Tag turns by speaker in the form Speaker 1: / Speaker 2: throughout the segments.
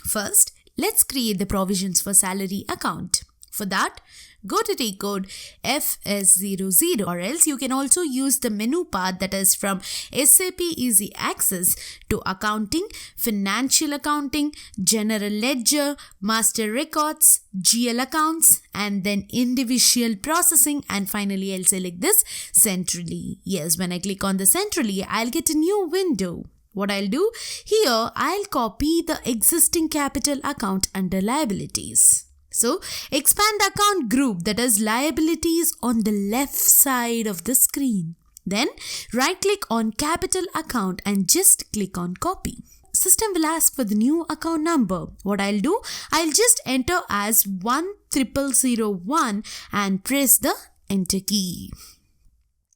Speaker 1: First, let's create the provisions for salary account. For that, go to take code FS00, or else you can also use the menu path that is from SAP Easy Access to accounting, financial accounting, general ledger, master records, GL accounts, and then individual processing, and finally I'll select this centrally. Yes, when I click on the centrally, I'll get a new window. What I'll do here, I'll copy the existing capital account under liabilities. So, expand the account group, that is liabilities, on the left side of the screen. Then, right click on capital account and just click on copy. System will ask for the new account number. What I'll do, I'll just enter as 10001 and press the enter key.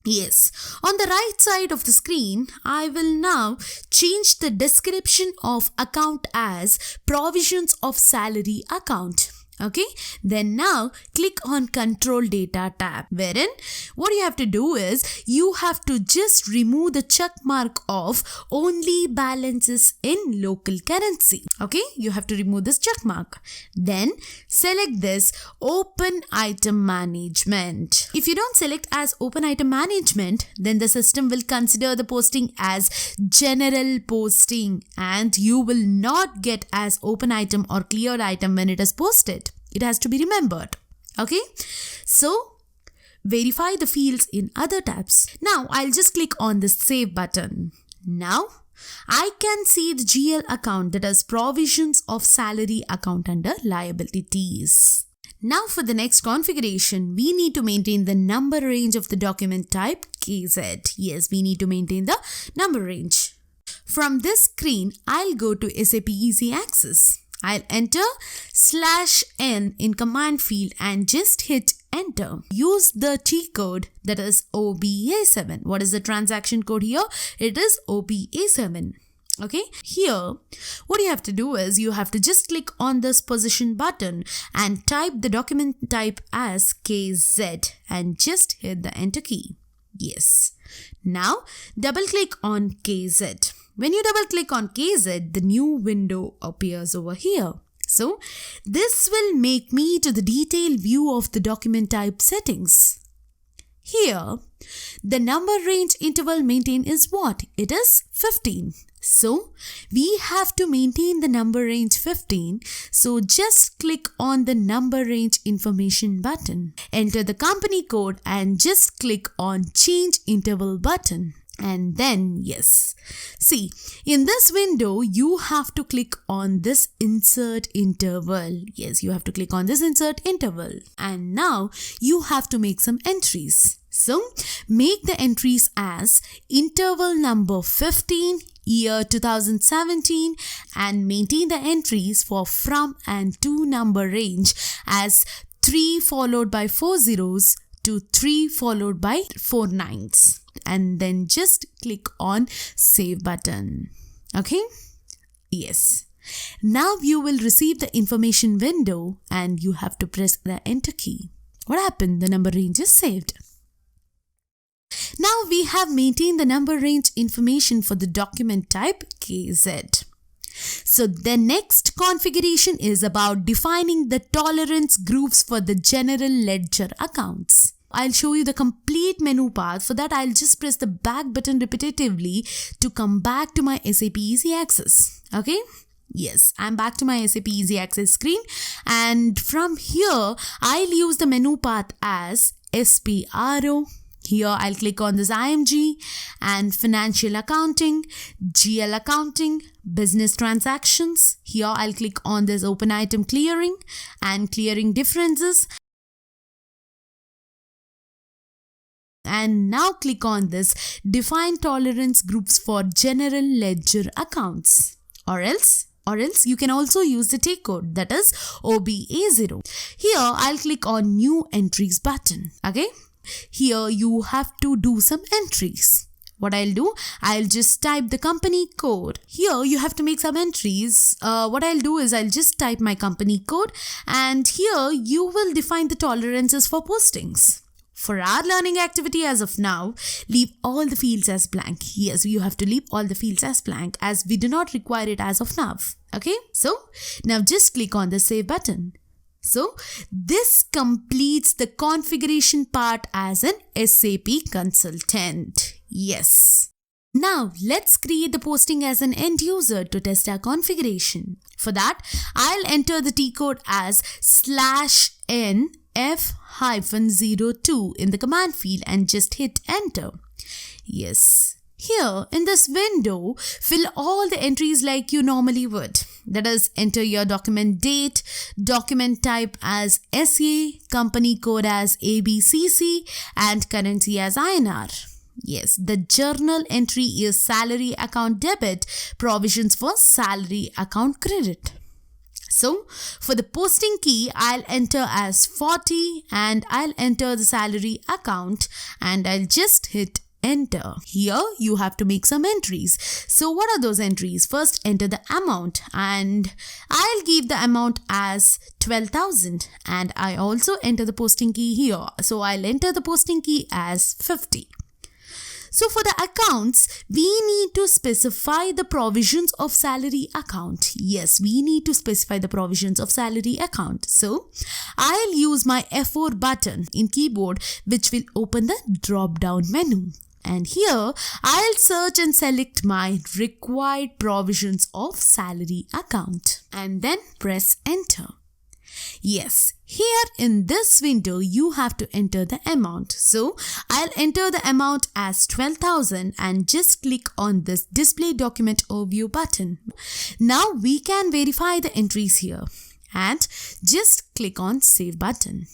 Speaker 1: Yes, on the right side of the screen, I will now change the description of account as provisions of salary account. Okay, then now click on control data tab, wherein what you have to do is you have to just remove the check mark of only balances in local currency. Okay, you have to remove this check mark. Then select this open item management. If you don't select as open item management, then the system will consider the posting as general posting and you will not get as open item or cleared item when it is posted. It has to be remembered. Okay, so verify the fields in other tabs. Now I'll just click on the save button. Now I can see the GL account, that is provisions of salary account under liabilities. Now for the next configuration, we need to maintain the number range of the document type KZ. Yes, we need to maintain the number range. From this screen, I'll go to SAP Easy Access. I'll enter /n in command field and just hit enter. Use the T code, that is OBA7. What is the transaction code here? It is OBA7. Okay, here what you have to do is you have to just click on this position button and type the document type as KZ and just hit the enter key. Yes. Now double click on KZ. When you double click on KZ, the new window appears over here. So this will make me to the detailed view of the document type settings. Here, the number range interval maintained is what? It is 15. So we have to maintain the number range 15. So just click on the number range information button. Enter the company code and just click on change interval button. And then yes, see, in this window you have to click on this insert interval. Yes, you have to click on this insert interval, and now you have to make some entries. So make the entries as interval number 15, year 2017, and maintain the entries for from and to number range as 3 followed by 4 zeros to 3 followed by 4 nines. And then just click on save button. Okay, yes, now you will receive the information window and you have to press the enter key. What happened? The number range is saved. Now we have maintained the number range information for the document type KZ. So the next configuration is about defining the tolerance groups for the general ledger accounts. I'll show you the complete menu path. For that, I'll just press the back button repetitively to come back to my SAP Easy Access. Okay? Yes, I'm back to my SAP Easy Access screen. And from here, I'll use the menu path as SPRO. Here, I'll click on this IMG and financial accounting, GL accounting, business transactions. Here, I'll click on this open item clearing and clearing differences. And now click on this define tolerance groups for general ledger accounts, or else you can also use the take code, that is OBA0. Here I'll click on new entries button. Okay, here you have to do some entries. What I'll do, I'll just type the company code. Here you have to make some entries. What I'll do is I'll just type my company code, and here you will define the tolerances for postings. For our learning activity as of now, leave all the fields as blank. Yes, you have to leave all the fields as blank as we do not require it as of now. Okay, so now just click on the save button. So this completes the configuration part as an SAP consultant. Yes. Now let's create the posting as an end user to test our configuration. For that, I'll enter the T code as /NF-02 in the command field and just hit enter. Yes. Here in this window, fill all the entries like you normally would. That is, enter your document date, document type as SA, company code as ABCC, and currency as INR. Yes, the journal entry is salary account debit, provisions for salary account credit. So, for the posting key, I'll enter as 40 and I'll enter the salary account and I'll just hit enter. Here, you have to make some entries. So, what are those entries? First, enter the amount and I'll give the amount as 12,000 and I also enter the posting key here. So, I'll enter the posting key as 50. So for the accounts, we need to specify the provisions of salary account. Yes, we need to specify the provisions of salary account. So I'll use my F4 button in keyboard, which will open the drop down menu. And here I'll search and select my required provisions of salary account and then press enter. Yes, here in this window, you have to enter the amount. So, I'll enter the amount as 12,000 and just click on this display document overview button. Now, we can verify the entries here and just click on save button.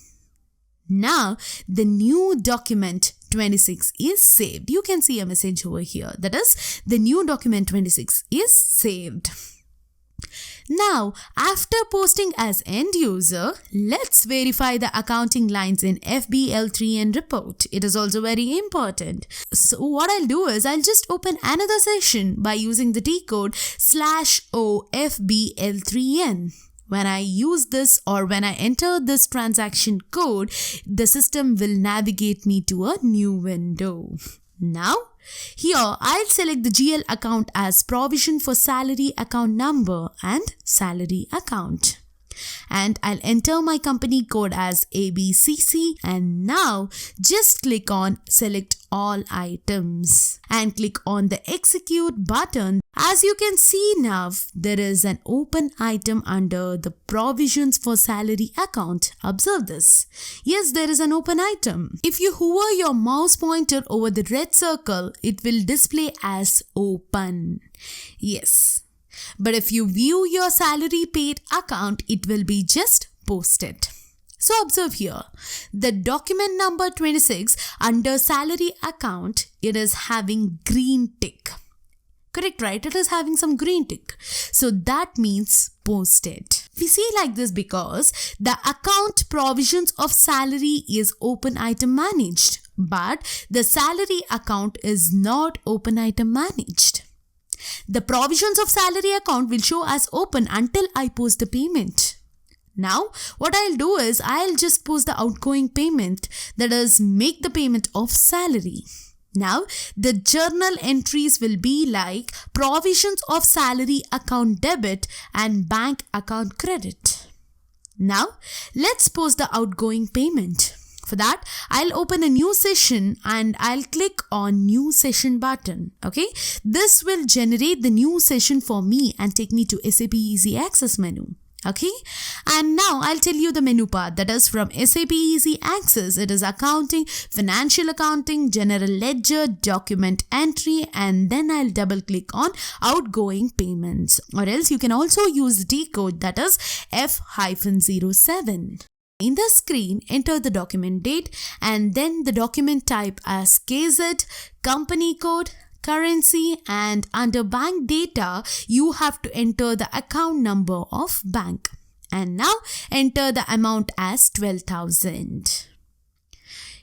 Speaker 1: Now, the new document 26 is saved. You can see a message over here. That is, the new document 26 is saved. Now, after posting as end user, let's verify the accounting lines in FBL3N report. It is also very important. So what I'll do is I'll just open another session by using the T code /OFBL3N. When I use this or when I enter this transaction code, the system will navigate me to a new window. Now, here I'll select the GL account as provision for salary account number and salary account. And I'll enter my company code as ABCC and now just click on select all items and click on the execute button. As you can see now, there is an open item under the provisions for salary account. Observe this. Yes, there is an open item. If you hover your mouse pointer over the red circle, it will display as open. Yes. But if you view your salary paid account, it will be just posted. So observe here, the document number 26 under salary account, it is having green tick. Correct, right? It is having some green tick. So that means posted. We see like this because the account provisions of salary is open item managed, but the salary account is not open item managed. The provisions of salary account will show as open until I post the payment. Now, what I'll do is I'll just post the outgoing payment, that is, make the payment of salary. Now, the journal entries will be like provisions of salary account debit and bank account credit. Now, let's post the outgoing payment. For that, I'll open a new session and I'll click on new session button. Okay, this will generate the new session for me and take me to SAP Easy Access menu. Okay, and now I'll tell you the menu path, that is from SAP Easy Access. It is accounting, financial accounting, general ledger, document entry, and then I'll double click on outgoing payments, or else you can also use the T code, that is F-07. In the screen, enter the document date and then the document type as KZ, company code, currency, and under bank data, you have to enter the account number of bank. And now enter the amount as 12,000.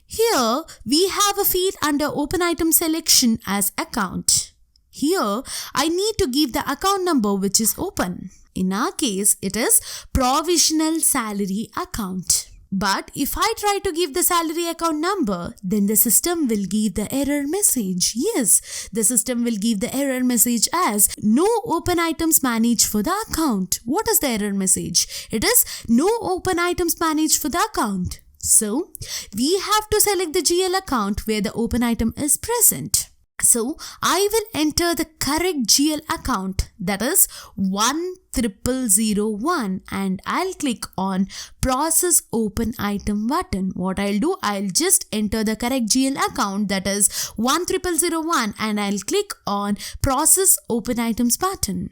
Speaker 1: Here, we have a field under open item selection as account. Here, I need to give the account number which is open. In our case, it is provisional salary account. But if I try to give the salary account number, then the system will give the error message. Yes, the system will give the error message as no open items managed for the account. What is the error message? It is no open items managed for the account. So, we have to select the GL account where the open item is present. So, I will enter the correct GL account, that is 10001, and I'll click on Process Open Item button. What I'll do, I'll just enter the correct GL account, that is 10001, and I'll click on Process Open Items button.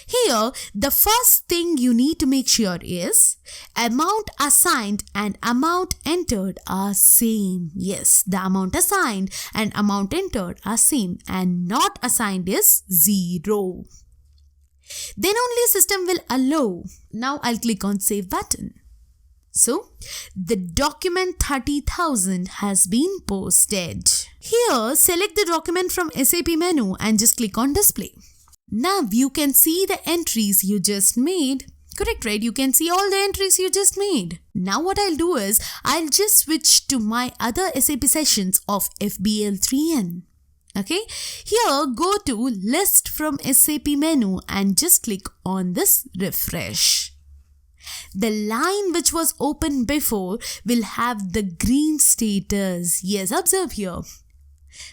Speaker 1: Here, the first thing you need to make sure is amount assigned and amount entered are same. Yes, the amount assigned and amount entered are same, and not assigned is 0. Then only system will allow. Now I'll click on Save button. So, the document 30,000 has been posted. Here, select the document from SAP menu and just click on Display. Now you can see the entries you just made. Correct, right? You can see all the entries you just made. Now what I'll do is, I'll just switch to my other SAP sessions of FBL3N. Okay, here go to List from SAP menu and just click on this Refresh. The line which was open before will have the green status. Yes, observe here.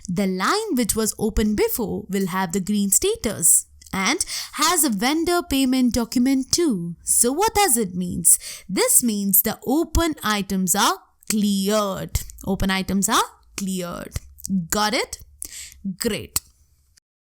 Speaker 1: The line which was open before will have the green status and has a vendor payment document too. So what does it mean? This means the open items are cleared. Open items are cleared. Got it? Great.